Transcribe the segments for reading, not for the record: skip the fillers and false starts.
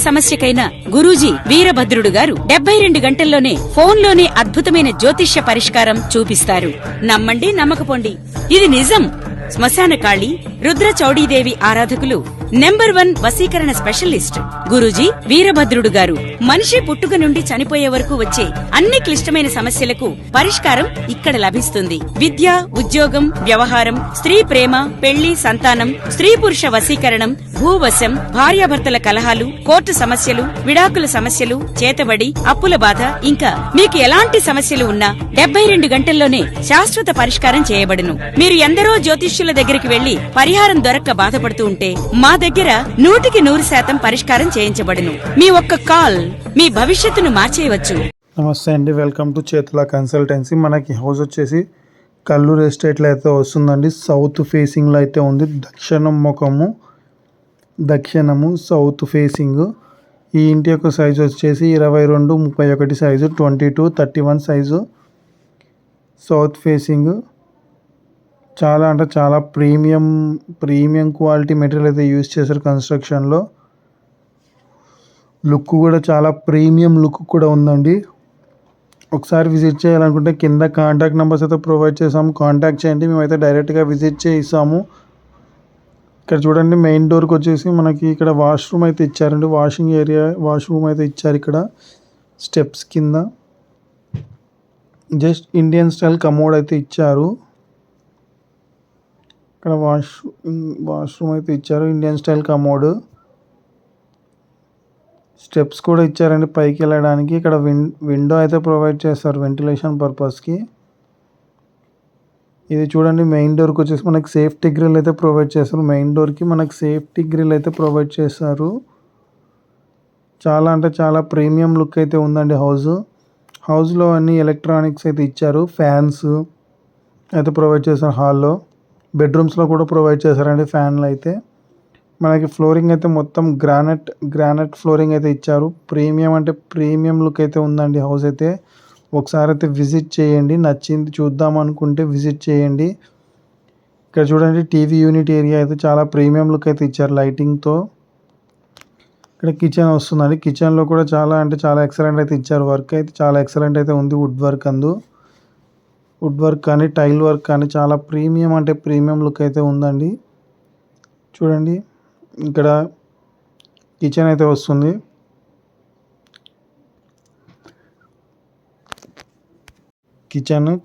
సమస్యకైనా గురూజీ వీరభద్రుడు గారు 72 గంటల్లోనే ఫోన్లోనే అద్భుతమైన జ్యోతిష్య పరిష్కారం చూపిస్తారు. నమ్మండి, నమ్మకపోండి, ఇది నిజం. శ్మశాన కాళి రుద్ర చౌడీదేవి ఆరాధకులు నెంబర్ 1 వశీకరణ స్పెషలిస్ట్ గురూజీ వీరభద్రుడు గారు. మనిషి పుట్టుక నుండి చనిపోయే వరకు వచ్చే అన్ని క్లిష్టమైన సమస్యలకు పరిష్కారం ఇక్కడ లభిస్తుంది. విద్య, ఉద్యోగం, వ్యవహారం, స్త్రీ ప్రేమ, పెళ్లి, సంతానం, స్త్రీ పురుష వశీకరణం, భూవశం, భార్యాభర్తల కలహాలు, కోర్టు సమస్యలు, విడాకుల సమస్యలు, చేతబడి, అప్పుల బాధ, ఇంకా మీకు ఎలాంటి సమస్యలు ఉన్నా 72 గంటల్లోనే శాశ్వత పరిష్కారం చేయబడును. మీరు ఎందరో జ్యోతిష్యుల దగ్గరికి వెళ్లి పరిహారం దొరక్క బాధపడుతూ ఉంటే మా దగ్గర 100% పరిష్కారం చేయించబడును. మీ ఒక్క కాల్ మీ భవిష్యత్తును మార్చేయవచ్చు. నమస్తే అండి, వెల్కమ్ టు చేతుల కన్సల్టెన్సీ. మనకి హౌస్ వచ్చేసి కల్లూరు ఎస్టేట్లో అయితే వస్తుందండి. సౌత్ ఫేసింగ్లో అయితే ఉంది. దక్షిణము సౌత్ ఫేసింగ్. ఈ ఇంటి యొక్క సైజు వచ్చేసి 22x31 size, 22x31 size. South facing చాలా అంటే చాలా ప్రీమియం క్వాలిటీ మెటీరియల్ అయితే యూజ్ చేశారు కన్స్ట్రక్షన్లో. లుక్ కూడా చాలా ప్రీమియం లుక్ కూడా ఉందండి. ఒకసారి విజిట్ చేయాలనుకుంటే కింద కాంటాక్ట్ నెంబర్స్ అయితే ప్రొవైడ్ చేసాము, కాంటాక్ట్ చేయండి. మేమైతే డైరెక్ట్గా విజిట్ చేయిస్తాము. ఇక్కడ చూడండి, మెయిన్ డోర్కి వచ్చేసి మనకి ఇక్కడ వాష్రూమ్ అయితే ఇచ్చారండి. వాష్రూమ్ అయితే ఇచ్చారు. ఇక్కడ స్టెప్స్ కింద జస్ట్ ఇండియన్ స్టైల్ కమోడ్ అయితే ఇచ్చారు. ఇక్కడ వాష్రూమ్ అయితే ఇచ్చారు, ఇండియన్ స్టైల్ కమోడ్. స్టెప్స్ కూడా ఇచ్చారండి పైకి వెళ్ళడానికి. ఇక్కడ విండో అయితే ప్రొవైడ్ చేస్తారు వెంటిలేషన్ పర్పస్కి. ఇది చూడండి, మెయిన్ డోర్కి వచ్చేసి మనకి సేఫ్టీ గ్రిల్ అయితే ప్రొవైడ్ చేస్తారు. మెయిన్ డోర్కి మనకి సేఫ్టీ గ్రిల్ అయితే ప్రొవైడ్ చేస్తారు. చాలా అంటే చాలా ప్రీమియం లుక్ అయితే ఉందండి హౌస్లో అన్ని ఎలక్ట్రానిక్స్ అయితే ఇచ్చారు. ఫ్యాన్స్ అయితే ప్రొవైడ్ చేస్తారు. హాల్లో బెడ్రూమ్స్లో కూడా ప్రొవైడ్ చేశారండి ఫ్యాన్లు అయితే. మనకి ఫ్లోరింగ్ అయితే మొత్తం గ్రానైట్ ఫ్లోరింగ్ అయితే ఇచ్చారు. ప్రీమియం అంటే ప్రీమియం లుక్ అయితే ఉందండి హౌస్ అయితే. ఒకసారి అయితే విజిట్ చేయండి. నచ్చింది చూద్దాం అనుకుంటే విజిట్ చేయండి. ఇక్కడ చూడండి, టీవీ యూనిట్ ఏరియా అయితే చాలా ప్రీమియం లుక్ అయితే ఇచ్చారు లైటింగ్తో. ఇక్కడ కిచెన్ వస్తుందండి. కిచెన్లో కూడా చాలా అంటే చాలా ఎక్సలెంట్ అయితే ఇచ్చారు. వర్క్ అయితే చాలా ఎక్సలెంట్ అయితే ఉంది. వుడ్ వర్క్ కానీ టైల్ వర్క్ కానీ చాలా ప్రీమియం అంటే ప్రీమియం లుక్ అయితే ఉందండి. చూడండి, ఇక్కడ కిచెన్ అయితే వస్తుంది.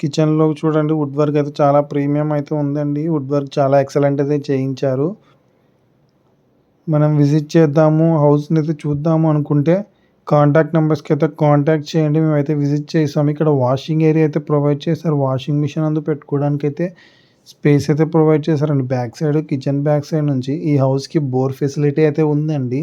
కిచెన్లో చూడండి, వుడ్ వర్క్ అయితే చాలా ప్రీమియం అయితే ఉందండి. వుడ్ వర్క్ చాలా ఎక్సలెంట్ అయితే చేయించారు. మనం విజిట్ చేద్దాము, హౌస్ని అయితే చూద్దాము అనుకుంటే కాంటాక్ట్ నెంబర్స్కి అయితే కాంటాక్ట్ చేయండి. మేమైతే విజిట్ చేసాము. ఇక్కడ వాషింగ్ ఏరియా అయితే ప్రొవైడ్ చేశారు. వాషింగ్ మిషన్ అందు పెట్టుకోవడానికి అయితే స్పేస్ అయితే ప్రొవైడ్ చేశారండి. Back side, kitchen back side నుంచి ఈ హౌస్కి బోర్ ఫెసిలిటీ అయితే ఉందండి.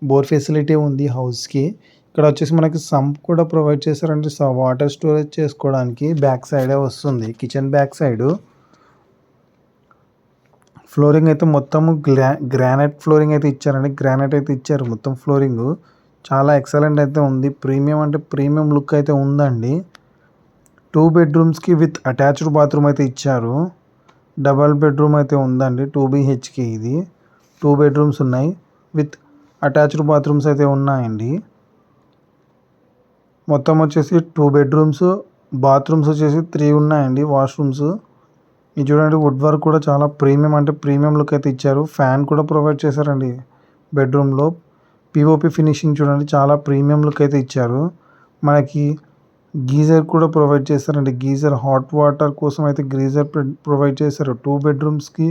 బోర్ ఫెసిలిటీ ఉంది హౌస్కి. ఇక్కడ వచ్చేసి మనకి సంప్ కూడా ప్రొవైడ్ చేశారండి. వాటర్ స్టోరేజ్ చేసుకోవడానికి బ్యాక్ సైడే వస్తుంది. కిచెన్ బ్యాక్ సైడ్ ఫ్లోరింగ్ అయితే మొత్తము గ్రానైట్ ఫ్లోరింగ్ అయితే ఇచ్చారండి. గ్రానైట్ అయితే ఇచ్చారు మొత్తం ఫ్లోరింగ్. చాలా ఎక్సలెంట్ అయితే ఉంది. ప్రీమియం అంటే ప్రీమియం లుక్ అయితే ఉందండి. 2 బెడ్రూమ్స్కి విత్ అటాచ్డ్ బాత్రూమ్ అయితే ఇచ్చారు. డబల్ బెడ్రూమ్ అయితే ఉందండి. 2 BHK ఇది. 2 బెడ్రూమ్స్ ఉన్నాయి విత్ అటాచ్డ్ బాత్రూమ్స్ అయితే ఉన్నాయండి. మొత్తం వచ్చేసి 2 బెడ్రూమ్స్, బాత్రూమ్స్ వచ్చేసి 3 ఉన్నాయండి. వాష్రూమ్స్ ఇది చూడండి, వుడ్ వర్క్ కూడా చాలా ప్రీమియం అంటే ప్రీమియం లుక్ అయితే ఇచ్చారు. ఫ్యాన్ కూడా ప్రొవైడ్ చేశారండి బెడ్రూమ్లో. POP ఫినిషింగ్ చూడండి, చాలా ప్రీమియం లుక్ అయితే ఇచ్చారు. మనకి గీజర్ కూడా ప్రొవైడ్ చేస్తారండి. గీజర్ హాట్ వాటర్ కోసం అయితే గీజర్ ప్రొవైడ్ చేశారు. 2 బెడ్రూమ్స్కి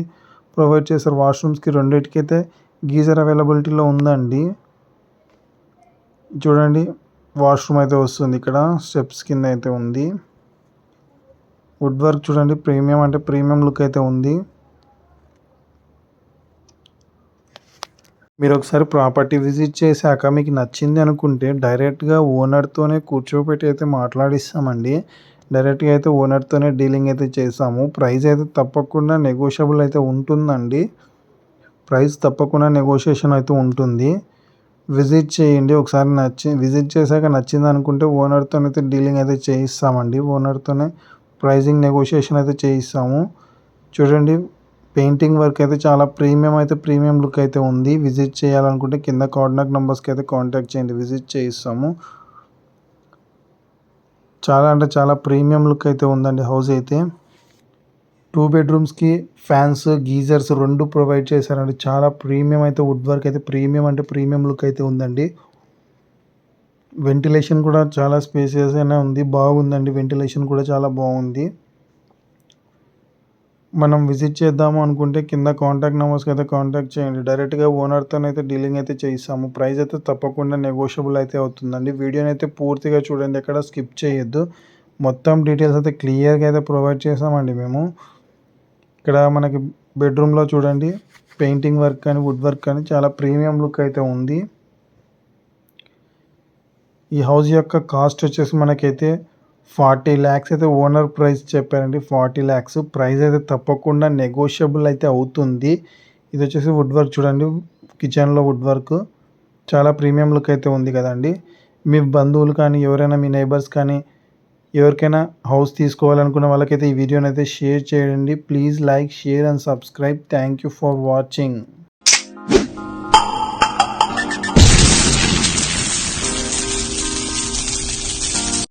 ప్రొవైడ్ చేశారు. వాష్రూమ్స్కి రెండింటికి అయితే గీజర్ అవైలబిలిటీలో ఉందండి. చూడండి, వాష్రూమ్ అయితే వస్తుంది. ఇక్కడ స్టెప్స్ కింద అయితే ఉంది. వుడ్ వర్క్ చూడండి, ప్రీమియం అంటే ప్రీమియం లుక్ అయితే ఉంది. మీరు ఒకసారి ప్రాపర్టీ విజిట్ చేశాక మీకు నచ్చింది అనుకుంటే డైరెక్ట్గా ఓనర్తోనే కూర్చోబెట్టి అయితే మాట్లాడిస్తామండి. డైరెక్ట్గా అయితే ఓనర్తోనే డీలింగ్ అయితే చేస్తాము. ప్రైస్ అయితే తప్పకుండా నెగోషియబుల్ అయితే ఉంటుందండి. ప్రైస్ తప్పకుండా నెగోషియేషన్ అయితే ఉంటుంది. విజిట్ చేయండి. ఒకసారి విజిట్ చేశాక నచ్చింది అనుకుంటే ఓనర్తో అయితే డీలింగ్ అయితే చేయిస్తామండి. ఓనర్తోనే ప్రైజింగ్ నెగోషియేషన్ అయితే చేయిస్తాము. చూడండి, పెయింటింగ్ వర్క్ అయితే చాలా ప్రీమియం లుక్ అయితే ఉంది. విజిట్ చేయాలనుకుంటే కింద కాంటాక్ట్ నెంబర్స్కి అయితే కాంటాక్ట్ చేయండి, విజిట్ చేయిస్తాము. చాలా అంటే చాలా ప్రీమియం లుక్ అయితే ఉందండి హౌస్ అయితే. 2 బెడ్రూమ్స్కి ఫ్యాన్స్, గీజర్స్ 2 ప్రొవైడ్ చేశారండి. చాలా ప్రీమియం అయితే వుడ్ వర్క్ అయితే ప్రీమియం లుక్ అయితే ఉందండి. వెంటిలేషన్ కూడా చాలా స్పేసియస్ అయినా ఉంది, బాగుందండి. వెంటిలేషన్ కూడా చాలా బాగుంది. మనం విజిట్ చేద్దాము అనుకుంటే కింద కాంటాక్ట్ నెంబర్స్కి అయితే కాంటాక్ట్ చేయండి. డైరెక్ట్గా ఓనర్తోనైతే డీలింగ్ అయితే చేయిస్తాము. ప్రైస్ అయితే తప్పకుండా నెగోషియబుల్ అయితే అవుతుందండి. వీడియోని అయితే పూర్తిగా చూడండి, ఎక్కడ స్కిప్ చేయొద్దు. మొత్తం డీటెయిల్స్ అయితే క్లియర్గా అయితే ప్రొవైడ్ చేసామండి మేము. ఇక్కడ మనకి బెడ్రూమ్లో చూడండి, పెయింటింగ్ వర్క్ కానీ వుడ్ వర్క్ కానీ చాలా ప్రీమియం లుక్ అయితే ఉంది. ఈ హౌస్ యొక్క కాస్ట్ వచ్చేసి మనకైతే 40 lakhs అయితే ఓనర్ ప్రైస్ చెప్పారండి. 40 lakhs ప్రైస్ అయితే తప్పకుండా నెగోషియబుల్ అయితే అవుతుంది. ఇది వచ్చేసి వుడ్ వర్క్ చూడండి, కిచెన్లో వుడ్ వర్క్ చాలా ప్రీమియం లుక్ అయితే ఉంది కదండి. మీ బంధువులు కానీ ఎవరైనా మీ నైబర్స్ కానీ ఎవరికైనా హౌస్ తీసుకోవాలనుకున్న వాళ్ళకైతే ఈ వీడియోని అయితే షేర్ చేయండి. Please like, share and subscribe. Thank you for watching.